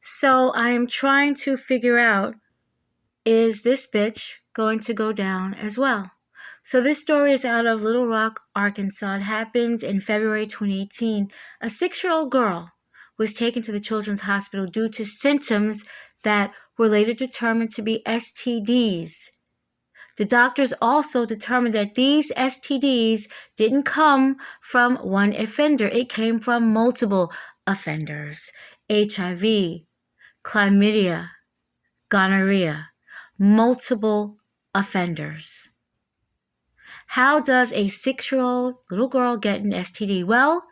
So I'm trying to figure out, is this bitch going to go down as well? So this story is out of Little Rock, Arkansas. It happened in February 2018. A 6-year-old girl was taken to the children's hospital due to symptoms that were later determined to be STDs. The doctors also determined that these STDs didn't come from one offender. It came from multiple offenders. HIV, chlamydia, gonorrhea, multiple offenders. How does a 6-year-old little girl get an STD? Well,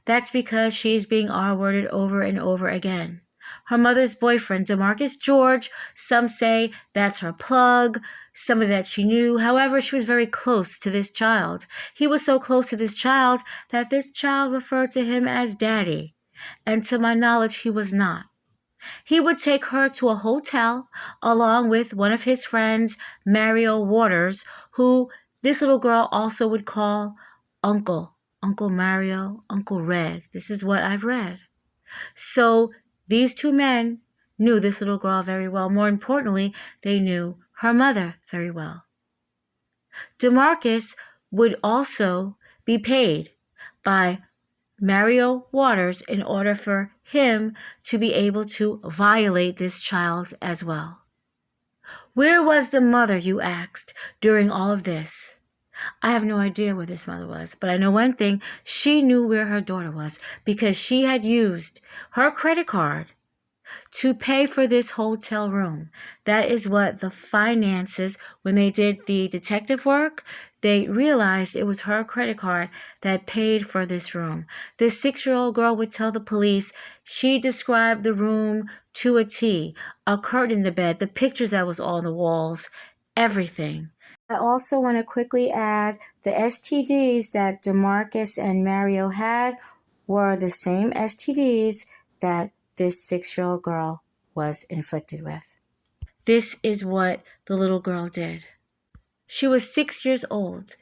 that's because she's being R-worded over and over again. Her mother's boyfriend, Demarcus George, some say that's her plug, somebody that she knew. However, she was very close to this child. He was so close to this child that this child referred to him as daddy. And to my knowledge, he was not. He would take her to a hotel along with one of his friends, Mario Waters, who this little girl also would call Uncle Mario, Uncle Red. This is what I've read. So these two men knew this little girl very well. More importantly, they knew her mother very well. Demarcus would also be paid by Mario Waters in order for him to be able to violate this child as well. Where was the mother, you asked, during all of this? I have no idea where this mother was, but I know one thing: she knew where her daughter was because she had used her credit card to pay for this hotel room. That is what the finances, when they did the detective work, they realized it was her credit card that paid for this room. This 6-year-old girl would tell the police she described the room to a T, a curtain in the bed, the pictures that was on the walls, everything. I also want to quickly add the STDs that Demarcus and Mario had were the same STDs that this 6-year-old girl was inflicted with. This is what the little girl did. She was 6 years old,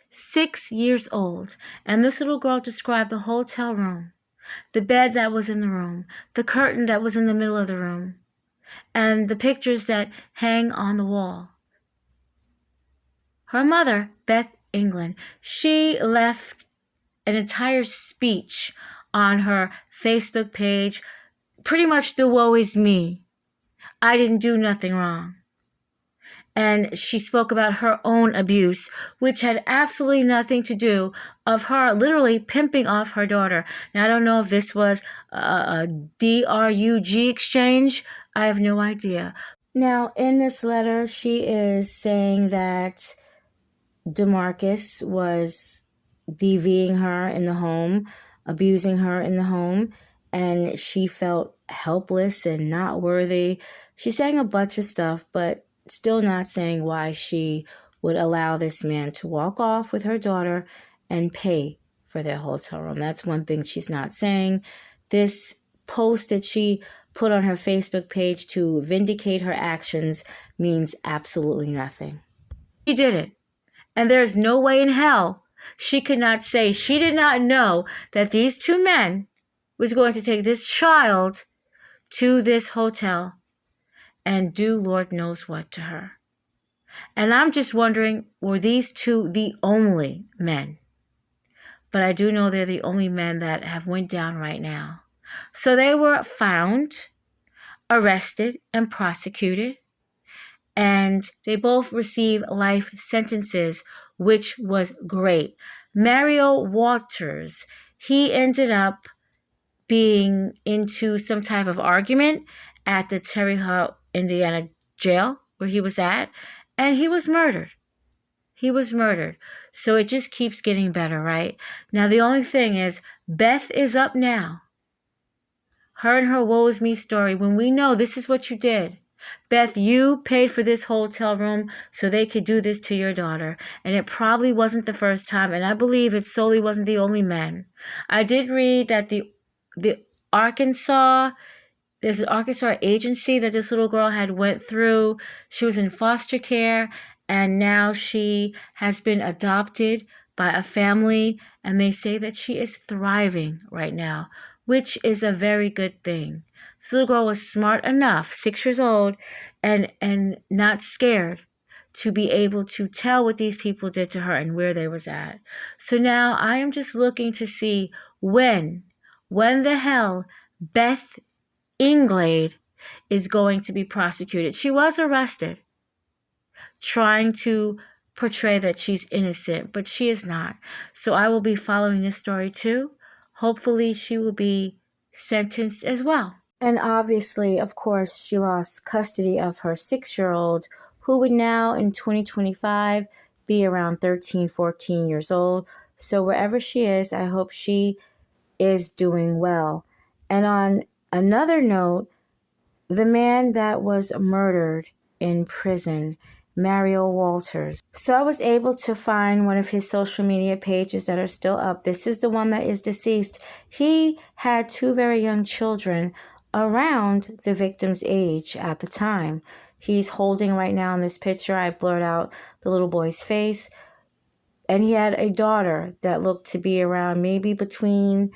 and this little girl described the hotel room, the bed that was in the room, the curtain that was in the middle of the room, and the pictures that hang on the wall. Her mother, Beth Englade, she left an entire speech on her Facebook page, pretty much the woe is me. I didn't do nothing wrong. And she spoke about her own abuse, which had absolutely nothing to do of her literally pimping off her daughter. Now, I don't know if this was a DRUG exchange. I have no idea. Now, in this letter, she is saying that Demarcus was DVing her in the home, abusing her in the home, and she felt helpless and not worthy. She's saying a bunch of stuff, but still not saying why she would allow this man to walk off with her daughter and pay for their hotel room. That's one thing she's not saying. This post that she put on her Facebook page to vindicate her actions means absolutely nothing. She did it. And there's no way in hell she could not say she did not know that these two men was going to take this child to this hotel and do Lord knows what to her. And I'm just wondering, were these two the only men? But I do know they're the only men that have went down right now. So they were found, arrested, and prosecuted. And they both received life sentences, which was great. Mario Waters, he ended up being into some type of argument at the Terre Haute, Indiana jail where he was at, and he was murdered. So it just keeps getting better, right? Now, the only thing is, Beth is up now. Her and her woe is me story, when we know this is what you did. Beth, you paid for this hotel room so they could do this to your daughter. And it probably wasn't the first time. And I believe it solely wasn't the only men. I did read that there's an Arkansas agency that this little girl had went through. She was in foster care, and now she has been adopted by a family. And they say that she is thriving right now, which is a very good thing. This little girl was smart enough, 6 years old, and not scared to be able to tell what these people did to her and where they was at. So now I am just looking to see when the hell Beth Englade is going to be prosecuted. She was arrested, trying to portray that she's innocent, but she is not. So I will be following this story too. Hopefully she will be sentenced as well. And obviously, of course, she lost custody of her 6-year-old, who would now in 2025 be around 13, 14 years old. So wherever she is, I hope she is doing well. And on another note, the man that was murdered in prison, Mario Walters. So I was able to find one of his social media pages that are still up. This is the one that is deceased. He had 2 very young children around the victim's age at the time. He's holding right now in this picture, I blurred out the little boy's face. And he had a daughter that looked to be around maybe between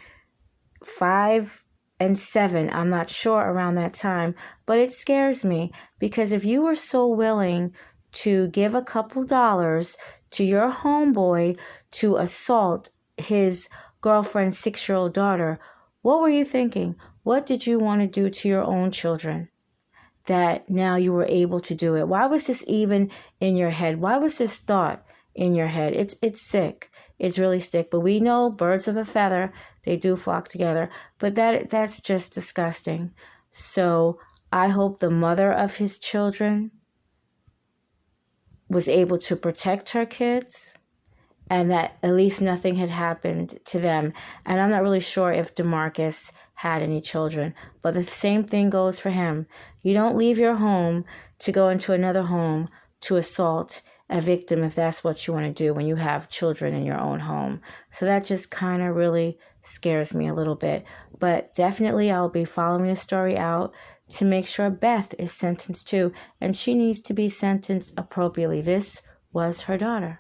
5 and 7, I'm not sure, around that time. But it scares me, because if you were so willing to give a couple dollars to your homeboy to assault his girlfriend's 6-year-old daughter, what were you thinking? What did you want to do to your own children that now you were able to do it? Why was this even in your head? Why was this thought in your head? It's sick. It's really sick. But we know birds of a feather, they do flock together. But that's just disgusting. So I hope the mother of his children was able to protect her kids, and that at least nothing had happened to them. And I'm not really sure if Demarcus had any children, but the same thing goes for him. You don't leave your home to go into another home to assault a victim if that's what you want to do when you have children in your own home. So that just kind of really scares me a little bit. But definitely I'll be following the story out to make sure Beth is sentenced too, and she needs to be sentenced appropriately. This was her daughter.